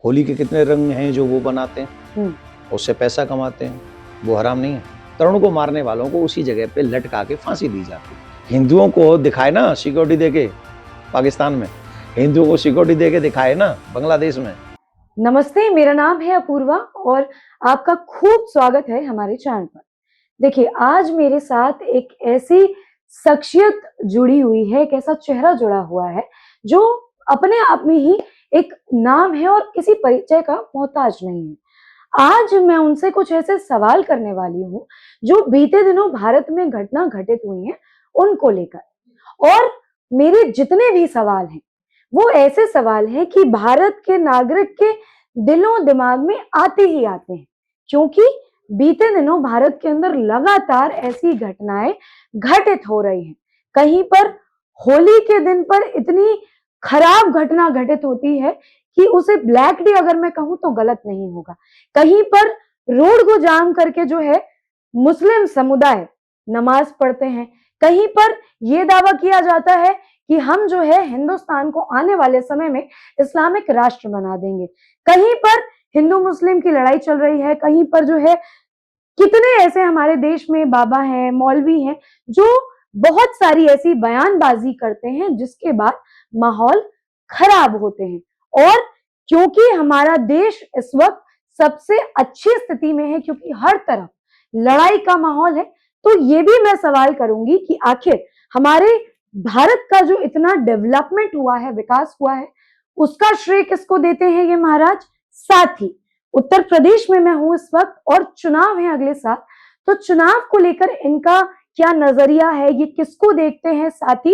होली के कितने रंग हैं जो वो बनाते हैं, उससे पैसा कमाते हैं, वो हराम नहीं है। तरुण को मारने वालों को उसी जगह पे लटका के फांसी दी जाती है। हिंदुओं को दिखाए ना सिक्योरिटी देके, पाकिस्तान में हिंदुओं को सिक्योरिटी देके दिखाए ना बांग्लादेश में। नमस्ते, मेरा नाम है अपूर्वा और आपका खूब स्वागत है हमारे चैनल पर। देखिए, आज मेरे साथ एक ऐसी शख्सियत जुड़ी हुई है, एक ऐसा चेहरा जुड़ा हुआ है जो अपने आप में ही एक नाम है और किसी परिचय का मोहताज नहीं है। आज मैं उनसे कुछ ऐसे सवाल करने वाली हूँ जो बीते दिनों भारत में घटना घटित हुई है उनको लेकर। और मेरे जितने भी सवाल हैं वो ऐसे सवाल हैं कि भारत के नागरिक के दिलों दिमाग में आते ही आते हैं, क्योंकि बीते दिनों भारत के अंदर लगातार ऐसी घटनाएं घटित हो रही हैं। कहीं पर होली के दिन पर इतनी खराब घटना घटित होती है कि उसे ब्लैक डे अगर मैं कहूं तो गलत नहीं होगा। कहीं पर रोड को जाम करके जो है मुस्लिम समुदाय नमाज पढ़ते हैं। कहीं पर यह दावा किया जाता है कि हम जो है हिंदुस्तान को आने वाले समय में इस्लामिक राष्ट्र बना देंगे। कहीं पर हिंदू मुस्लिम की लड़ाई चल रही है। कहीं पर जो है कितने ऐसे हमारे देश में बाबा हैं, मौलवी हैं जो बहुत सारी ऐसी बयानबाजी करते हैं जिसके बाद माहौल खराब होते हैं। और क्योंकि हमारा देश इस वक्त सबसे अच्छी स्थिति में है, क्योंकि हर तरफ लड़ाई का माहौल है, तो ये भी मैं सवाल करूंगी कि आखिर हमारे भारत का जो इतना डेवलपमेंट हुआ है, विकास हुआ है, उसका श्रेय किसको देते हैं ये महाराज? साथ ही उत्तर प्रदेश में मैं हूं इस वक्त और चुनाव है अगले साल, तो चुनाव को लेकर इनका क्या नजरिया है, ये किसको देखते हैं, साथ ही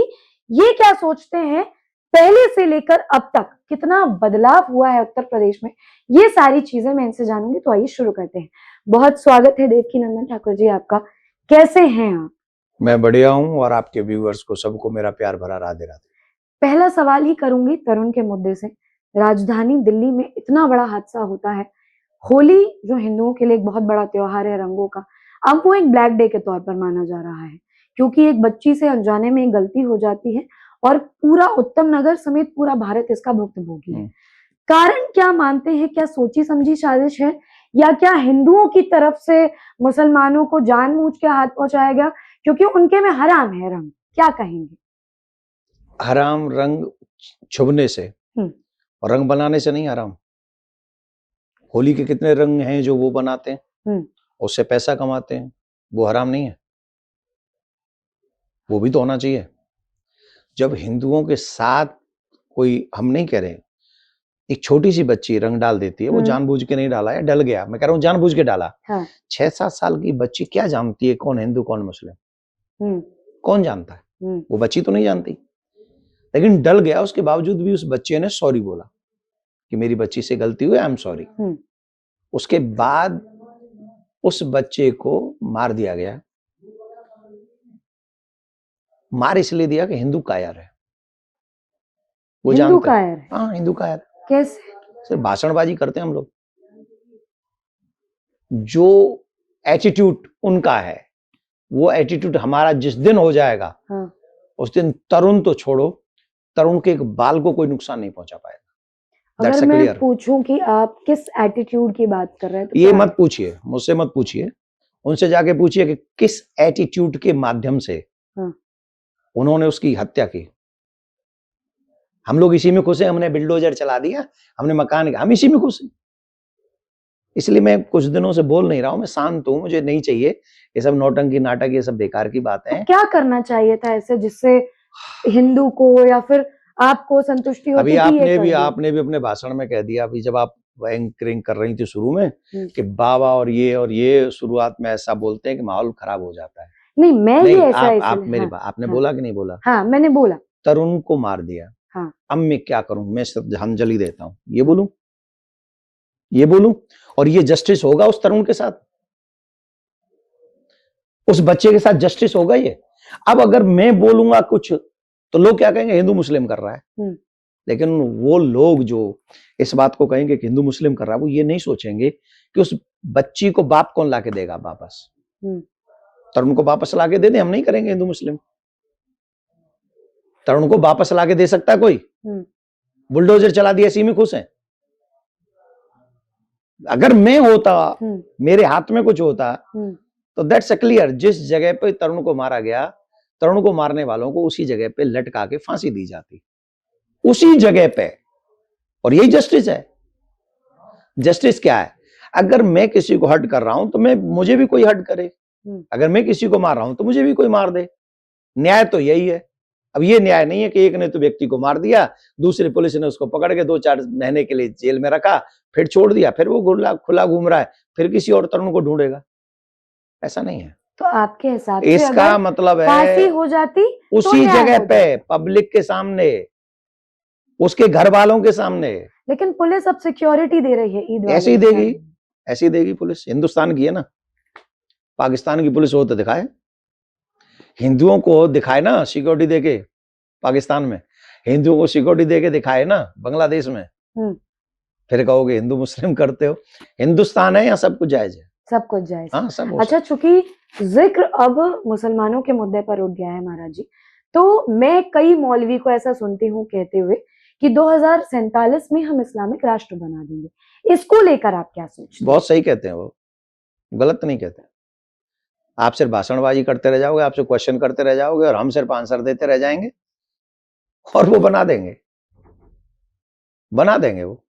ये क्या सोचते हैं, पहले से लेकर अब तक कितना बदलाव हुआ है उत्तर प्रदेश में, ये सारी चीजें मैं इनसे जानूंगी। तो आइए शुरू करते हैं। बहुत स्वागत है देवकीनंदन ठाकुर जी आपका। कैसे हैं आप? मैं बढ़िया हूँ और आपके व्यूअर्स को सबको मेरा प्यार भरा राधे राधे। पहला सवाल ही करूंगी तरुण के मुद्दे से। राजधानी दिल्ली में इतना बड़ा हादसा होता है। होली जो हिंदुओं के लिए एक बहुत बड़ा त्योहार है रंगों का, अब वो एक ब्लैक डे के तौर पर माना जा रहा है, क्योंकि एक बच्ची से अनजाने में एक गलती हो जाती है और पूरा उत्तम नगर समेत पूरा भारत इसका भुक्तभोगी है। कारण क्या मानते हैं? क्या सोची समझी साजिश है, या क्या हिंदुओं की तरफ से मुसलमानों को जानबूझ के हाथ पहुंचाया गया क्योंकि उनके में हराम है रंग? क्या कहेंगे? हराम रंग छुभने से और रंग बनाने से नहीं हराम। होली के कितने रंग हैं जो वो बनाते हैं, उससे पैसा कमाते हैं, वो हराम नहीं है। वो भी तो होना चाहिए। जब हिंदुओं के साथ कोई, हम नहीं कह रहे, एक छोटी सी बच्ची रंग डाल देती है, वो जानबूझ के नहीं डाला है, डल गया, मैं कह रहा हूँ जानबूझ के डाला। 6-7 साल की बच्ची क्या जानती है कौन हिंदू कौन मुस्लिम? कौन जानता है? वो बच्ची तो नहीं जानती, लेकिन डल गया। उसके बावजूद भी उस बच्चे ने सॉरी बोला कि मेरी बच्ची से गलती हुई, आई एम सॉरी। उसके बाद उस बच्चे को मार दिया गया। मार इसलिए दिया कि हिंदू कायर है, वो जानते हैं। हाँ, हिंदू कायर। कैसे? सिर्फ भाषणबाजी करते हैं हम लोग। जो एटीट्यूड उनका है, वो एटीट्यूड हमारा जिस दिन हो जाएगा, उस दिन तरुण तो छोड़ो, तरुण के एक बाल को कोई नुकसान नहीं पहुंचा पाएगा। अगर मैं पूछूं कि आप किस एटीट्यूड की बात कर रहे हैं, तो ये मत पूछिए, मुझसे मत पूछिए, उनसे जाके पूछिए कि किस एटीट्यूड के माध्यम से उन्होंने उसकी हत्या की। हम लोग इसी में खुश हैं, हमने बिल्डोजर चला दिया, हमने मकान, हम इसी में खुश हैं। इसलिए मैं कुछ दिनों से बोल नहीं रहा हूं, मैं शांत हूं, मुझे नहीं चाहिए ये सब नौटंकी नाटक, ये सब बेकार की बातें हैं। तो क्या करना चाहिए था ऐसे जिससे हिंदू को या फिर आपको संतुष्टि होती? अभी आपने भी अपने भाषण में कह दिया, अभी जब आप एंकरिंग कर रही थी शुरू में, कि बाबा और ये शुरुआत में ऐसा बोलते हैं कि माहौल खराब हो जाता है। नहीं, मैं ये ऐसा आपने बोला कि नहीं बोला? हाँ, मैंने बोला। तरुण को मार दिया। हाँ। अब मैं क्या करूं? मैं श्रद्धांजलि देता हूं, ये बोलूं और ये जस्टिस होगा उस तरुण के साथ, उस बच्चे के साथ जस्टिस होगा ये? अब अगर मैं बोलूंगा कुछ तो लोग क्या कहेंगे? हिंदू मुस्लिम कर रहा है। लेकिन वो लोग जो इस बात को कहेंगे कि हिंदू मुस्लिम कर रहा है, वो ये नहीं सोचेंगे कि उस बच्ची को बाप कौन लाके देगा वापस। तरुण को वापस लाके दे दे, हम नहीं करेंगे हिंदू मुस्लिम। तरुण को वापस लाके दे सकता है कोई? बुलडोजर चला दिया, इसी में खुश है। अगर मैं होता, मेरे हाथ में कुछ होता, तो दैट्स क्लियर, जिस जगह पे तरुण को मारा गया, तरुण को मारने वालों को उसी जगह पे लटका के फांसी दी जाती, उसी जगह पे। और यही जस्टिस है। जस्टिस क्या है? अगर मैं किसी को हर्ट कर रहा हूं तो मुझे भी कोई हर्ट करे, अगर मैं किसी को मार रहा हूं तो मुझे भी कोई मार दे। न्याय तो यही है। अब ये न्याय नहीं है कि एक ने तो व्यक्ति को मार दिया, दूसरी पुलिस ने उसको पकड़ के 2-4 महीने के लिए जेल में रखा, फिर छोड़ दिया, फिर वो खुला घूम रहा है, फिर किसी और तरुण को ढूंढेगा। ऐसा नहीं है। तो आपके हिसाब से इसका मतलब है फांसी हो जाती उसी जगह पे, पब्लिक के सामने, उसके घर वालों के सामने। लेकिन पुलिस अब सिक्योरिटी दे रही है ईद। ऐसे ही देगी, ऐसे ही देगी पुलिस। हिंदुस्तान की है ना, पाकिस्तान की पुलिस हो तो दिखाए, हिंदुओं को दिखाए ना सिक्योरिटी देके। पाकिस्तान में हिंदुओं को सिक्योरिटी देके दिखाए ना, बांग्लादेश में। फिर कहोगे हिंदू मुस्लिम करते हो। हिंदुस्तान है, यहाँ सब कुछ जायज है, सब कुछ जायज। हाँ, सब। अच्छा, चूंकि जिक्र अब मुसलमानों के मुद्दे पर उठ गया है महाराज जी, तो मैं कई मौलवी को ऐसा सुनती हूँ कहते हुए कि 2047 में हम इस्लामिक राष्ट्र बना देंगे। इसको लेकर आप क्या सोचते हैं? बहुत सही कहते हैं, वो गलत नहीं कहते। आप सिर्फ भाषणबाजी करते रह जाओगे, आपसे क्वेश्चन करते रह जाओगे और हम सिर्फ आंसर देते रह जाएंगे, और वो बना देंगे वो।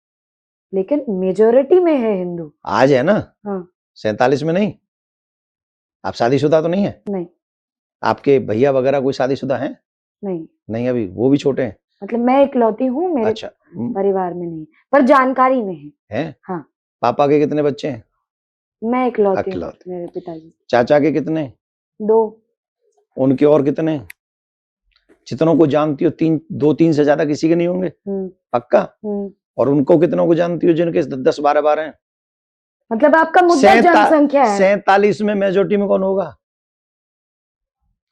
लेकिन मेजोरिटी में है हिंदू। आज है ना, हाँ। 47 में नहीं। आप शादीशुदा तो नहीं है? नहीं। आपके भैया वगैरह कोई शादीशुदा हैं? नहीं, अभी वो भी छोटे हैं। मतलब मैं इकलौती हूँ, मेरे अच्छा, परिवार में नहीं, पर जानकारी में है। हाँ। पापा के कितने बच्चे हैं? मैं इकलौती हूँ, मेरे पिताजी। चाचा के कितने? 2। उनके और कितने? जितनों को जानती हो 2-3 से ज्यादा किसी के नहीं होंगे, पक्का? और उनको कितनों को जानती हो जिनके 10-12 हैं? मतलब आपका मुद्दा जनसंख्या है। 47 में मेजोरिटी में कौन होगा?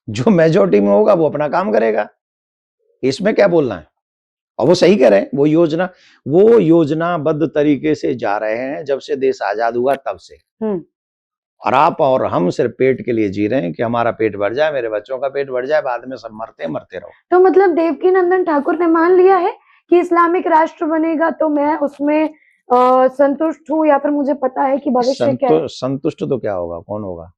जो मेजोरिटी में होगा वो अपना काम करेगा, इसमें क्या बोलना है। और वो सही कह रहे हैं, वो योजनाबद्ध तरीके से जा रहे हैं जब से देश आजाद हुआ तब से। और आप और हम सिर्फ पेट के लिए जी रहे हैं कि हमारा पेट भर जाए, मेरे बच्चों का पेट भर जाए, बाद में सब मरते रहो। तो मतलब देवकीनंदन ठाकुर ने मान लिया है कि इस्लामिक राष्ट्र बनेगा तो मैं उसमें संतुष्ट हूँ, या फिर मुझे पता है कि भविष्य क्या है? संतुष्ट तो क्या होगा, कौन होगा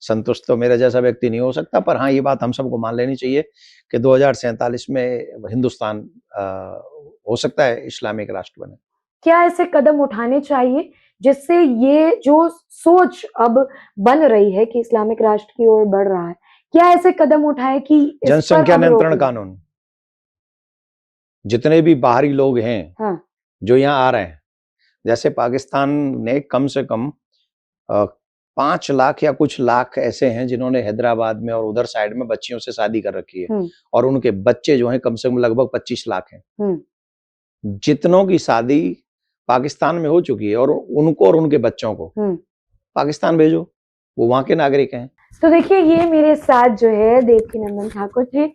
संतुष्ट? तो मेरे जैसा व्यक्ति नहीं हो सकता। पर हाँ, ये बात हम सबको मान लेनी चाहिए कि 2047 में हिंदुस्तान हो सकता है इस्लामिक राष्ट्र बने। क्या ऐसे कदम उठाने चाहिए जिससे ये जो सोच अब बन रही है कि इस्लामिक राष्ट्र की ओर बढ़ रहा है, क्या ऐसे कदम उठाए कि जनसंख्या नियंत्रण कानून, जितने भी बाहरी लोग हैं, हाँ, जो यहाँ आ रहे हैं, जैसे पाकिस्तान ने कम से कम 5 लाख या कुछ लाख ऐसे हैं जिन्होंने हैदराबाद में और उधर साइड में बच्चियों से शादी कर रखी है, और उनके बच्चे जो हैं कम से कम लगभग 25 लाख हैं। जितनों की शादी पाकिस्तान में हो चुकी है, और उनको और उनके बच्चों को पाकिस्तान भेजो, वो वहां के नागरिक हैं। तो देखिए, ये मेरे साथ जो है देवकीनंदन ठाकुर थे,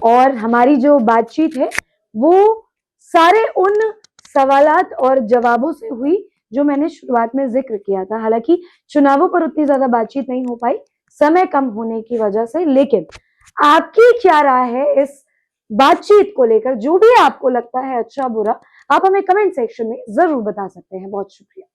और हमारी जो बातचीत है वो सारे उन सवालात और जवाबों से हुई जो मैंने शुरुआत में जिक्र किया था। हालांकि चुनावों पर उतनी ज्यादा बातचीत नहीं हो पाई, समय कम होने की वजह से। लेकिन आपकी क्या राय है इस बातचीत को लेकर? जो भी आपको लगता है अच्छा बुरा, आप हमें कमेंट सेक्शन में जरूर बता सकते हैं। बहुत शुक्रिया।